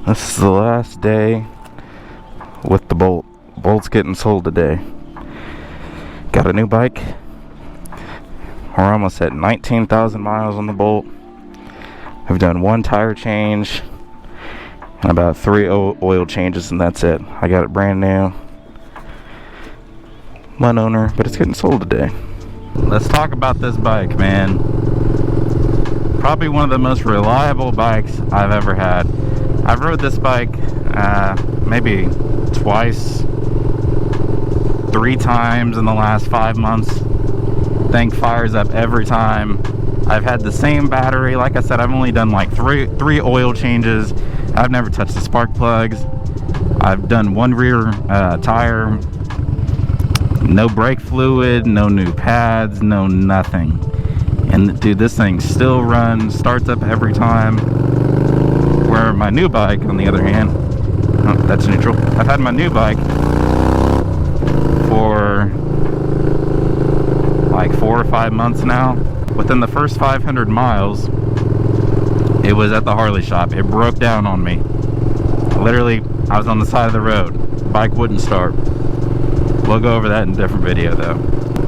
This is the last day with the Bolt. Bolt's getting sold today. Got a new bike. We're almost at 19,000 miles on the Bolt. I've done one tire change and about 3 oil changes, and that's it. I got it brand new. One owner, but it's getting sold today. Let's talk about this bike, man. Probably one of the most reliable bikes I've ever had. I've rode this bike maybe twice, 3 times in the last 5 months. Thing fires up every time. I've had the same battery. Like I said, I've only done like three oil changes. I've never touched the spark plugs. I've done one rear tire. No brake fluid, no new pads, no nothing. And dude, this thing still runs, starts up every time. Where my new bike, on the other hand, oh, that's neutral. I've had my new bike for like 4 or 5 months now. Within the first 500 miles, it was at the Harley shop. It broke down on me. Literally, I was on the side of the road. Bike wouldn't start. We'll go over that in a different video though.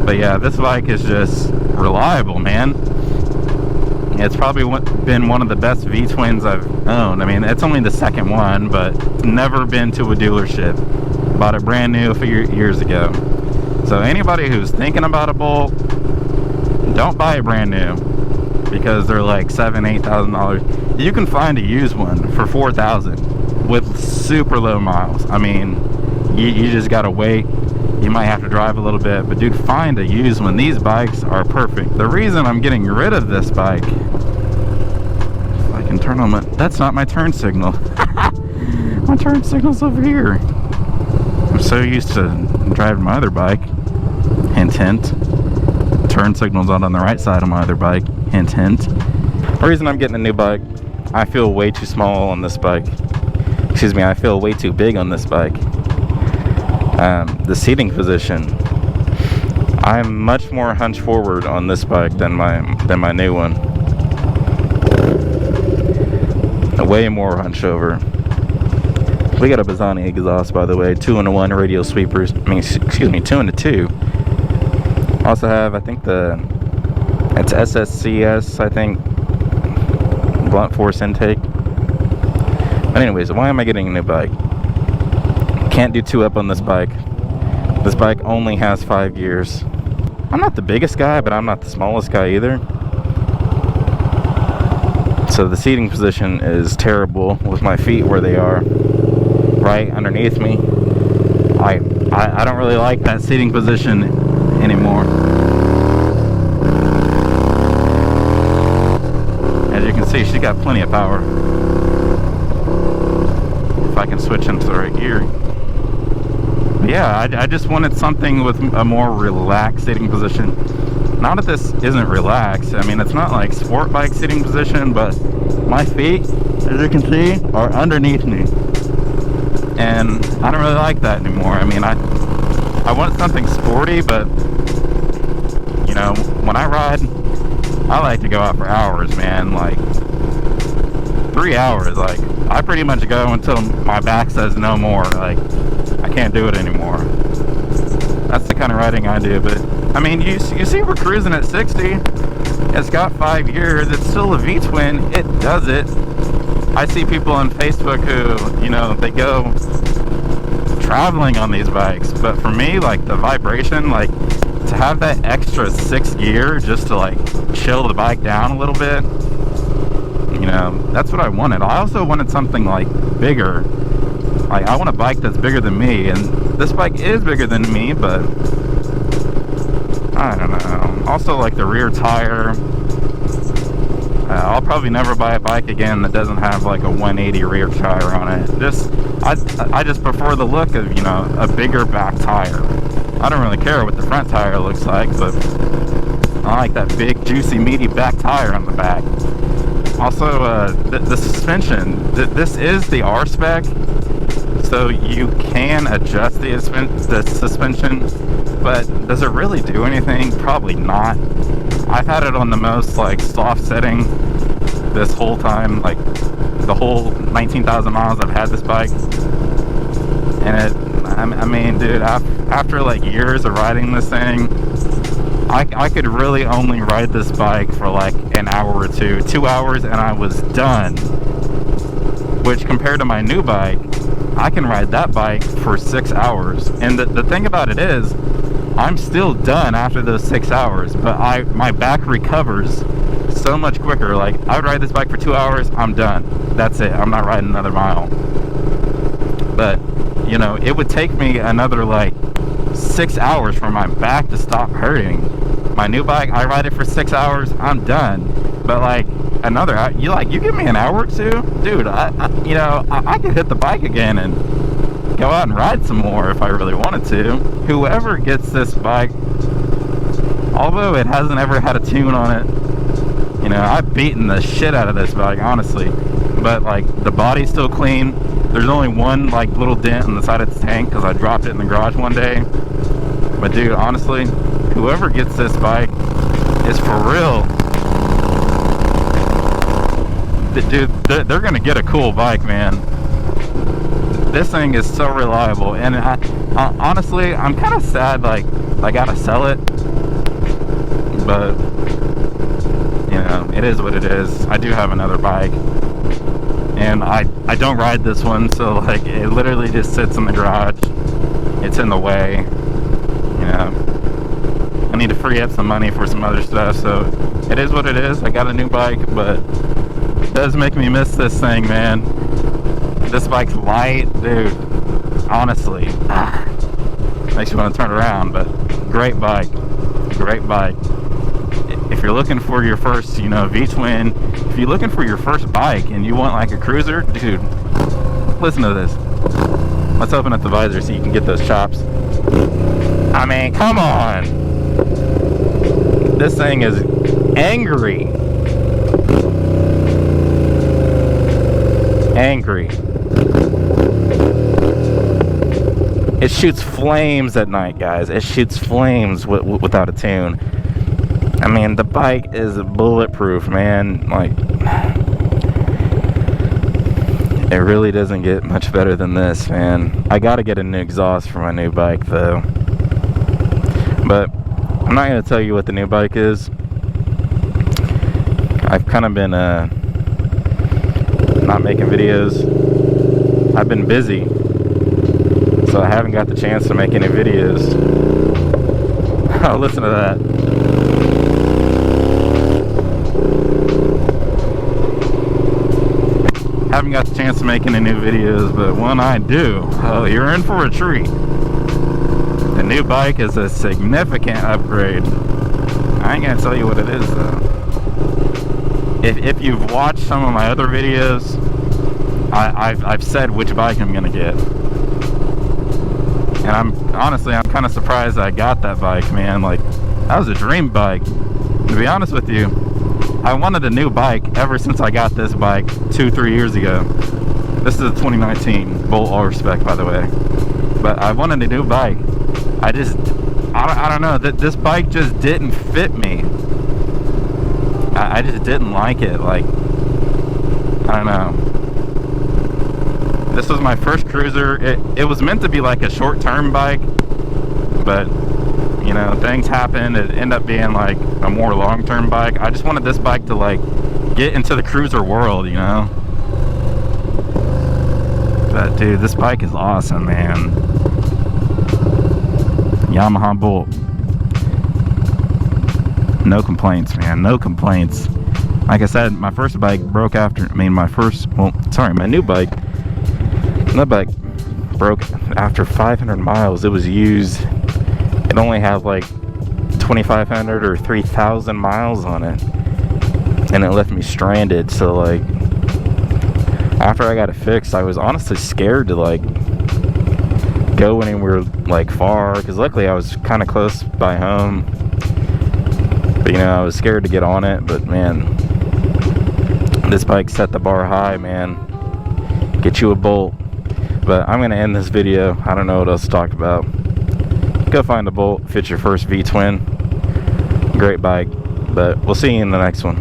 But yeah, this bike is just reliable, man. It's probably been one of the best V-twins I've owned. I mean, it's only the second one, but never been to a dealership. Bought it brand new a few years ago. So anybody who's thinking about a Bolt, don't buy it brand new, because they're like $7,000-8,000. You can find a used one for $4,000 with super low miles. I mean, you just gotta wait. You might have to drive a little bit, but dude, find a used one. These bikes are perfect. The reason I'm getting rid of this bike, if I can turn on my, that's not my turn signal. My turn signal's over here. I'm so used to driving my other bike. Hint, hint. Turn signal's on the right side of my other bike. Hint, hint. The reason I'm getting a new bike, I feel way too small on this bike. Excuse me, I feel way too big on this bike. The seating position, I'm much more hunched forward on this bike than my new one. Way more hunched over. We got a Bazzani exhaust, by the way, 2-in-1 radial sweepers. I mean, excuse me, 2-in-2. Also have, I think it's SSCS, I think, blunt force intake. But anyways, why am I getting a new bike? Can't do 2-up on this bike. This bike only has 5 gears. I'm not the biggest guy, but I'm not the smallest guy either. So the seating position is terrible with my feet where they are, right underneath me. I don't really like that seating position anymore. As you can see, she's got plenty of power. If I can switch into the right gear. Yeah, I just wanted something with a more relaxed sitting position. Not that this isn't relaxed. I mean, it's not like sport bike sitting position, but my feet, as you can see, are underneath me. And I don't really like that anymore. I mean, I want something sporty, but, you know, when I ride, I like to go out for hours, man. Like, 3 hours. Like, I pretty much go until my back says no more. Like, I can't do it anymore. That's the kind of riding I do. But I mean, you see we're cruising at 60. It's got 5 years. It's still a V-twin. It does it. I see people on Facebook who, you know, they go traveling on these bikes. But for me, like, the vibration, like, to have that extra 6th gear just to, like, chill the bike down a little bit, you know, that's what I wanted. I also wanted something, like, bigger. Like, I want a bike that's bigger than me, and this bike is bigger than me, but I don't know. Also, like, the rear tire, I'll probably never buy a bike again that doesn't have like a 180 rear tire on it. I just prefer the look of, you know, a bigger back tire. I don't really care what the front tire looks like, but I like that big, juicy, meaty back tire on the back. Also, the suspension, this is the R spec, so you can adjust the suspension, but does it really do anything? Probably not. I've had it on the most like soft setting this whole time, like the whole 19,000 miles I've had this bike. And I mean, dude, after like years of riding this thing, I could really only ride this bike for like an hour or 2 hours, and I was done. Which, compared to my new bike, I can ride that bike for 6 hours. And the thing about it is, I'm still done after those 6 hours, but my back recovers so much quicker. Like, I would ride this bike for 2 hours, I'm done. That's it. I'm not riding another mile. But, you know, it would take me another like 6 hours for my back to stop hurting. My new bike, I ride it for 6 hours, I'm done. But like another, you give me an hour or two, dude, I could hit the bike again and go out and ride some more if I really wanted to. Whoever gets this bike, although it hasn't ever had a tune on it, you know, I've beaten the shit out of this bike, honestly. But like, the body's still clean. There's only one like little dent on the side of its tank because I dropped it in the garage one day. But dude, honestly, whoever gets this bike is for real. Dude, they're gonna get a cool bike, man. This thing is so reliable, and I honestly, I'm kind of sad like I gotta sell it, but you know, it is what it is. I do have another bike, and I don't ride this one, so like, it literally just sits in the garage. It's in the way, you know. I need to free up some money for some other stuff, so it is what it is. I got a new bike, but it does make me miss this thing, man. This bike's light, dude. Honestly, makes you want to turn around. But great bike, great bike. If you're looking for your first, you know, V-twin, if you're looking for your first bike and you want like a cruiser, dude, listen to this. Let's open up the visor so you can get those chops. I mean, come on. This thing is angry. Angry. It shoots flames at night, guys. It shoots flames without a tune. I mean, the bike is bulletproof, man. Like, it really doesn't get much better than this, man. I gotta get a new exhaust for my new bike, though. But I'm not gonna tell you what the new bike is. I've kind of been not making videos. I've been busy, so I haven't got the chance to make any videos. Oh, listen to that. Haven't got the chance to make any new videos, but when I do, oh, you're in for a treat. The new bike is a significant upgrade. I ain't gonna tell you what it is, though. If you've watched some of my other videos, I've said which bike I'm gonna get, and I'm kind of surprised I got that bike, man. Like, that was a dream bike. To be honest with you, I wanted a new bike ever since I got this bike 2-3 years ago. This is a 2019 Bolt, all respect, by the way. But I wanted a new bike. I don't know, this bike just didn't fit me. I just didn't like it. Like, I don't know. This was my first cruiser. It was meant to be like a short-term bike, but you know, things happened. It ended up being like a more long-term bike. I just wanted this bike to like get into the cruiser world, you know. But dude, this bike is awesome, man. Yamaha Bolt. No complaints, man. No complaints. Like I said, my first bike broke after, my new bike. That bike broke after 500 miles. It was used. It only had like 2,500 or 3,000 miles on it. And it left me stranded. So like, after I got it fixed, I was honestly scared to like go anywhere like far. Because luckily I was kind of close by home. But you know, I was scared to get on it. But man, this bike set the bar high, man. Get you a Bolt. But I'm going to end this video. I don't know what else to talk about. Go find a Bolt if it's your first V-twin. Great bike. But we'll see you in the next one.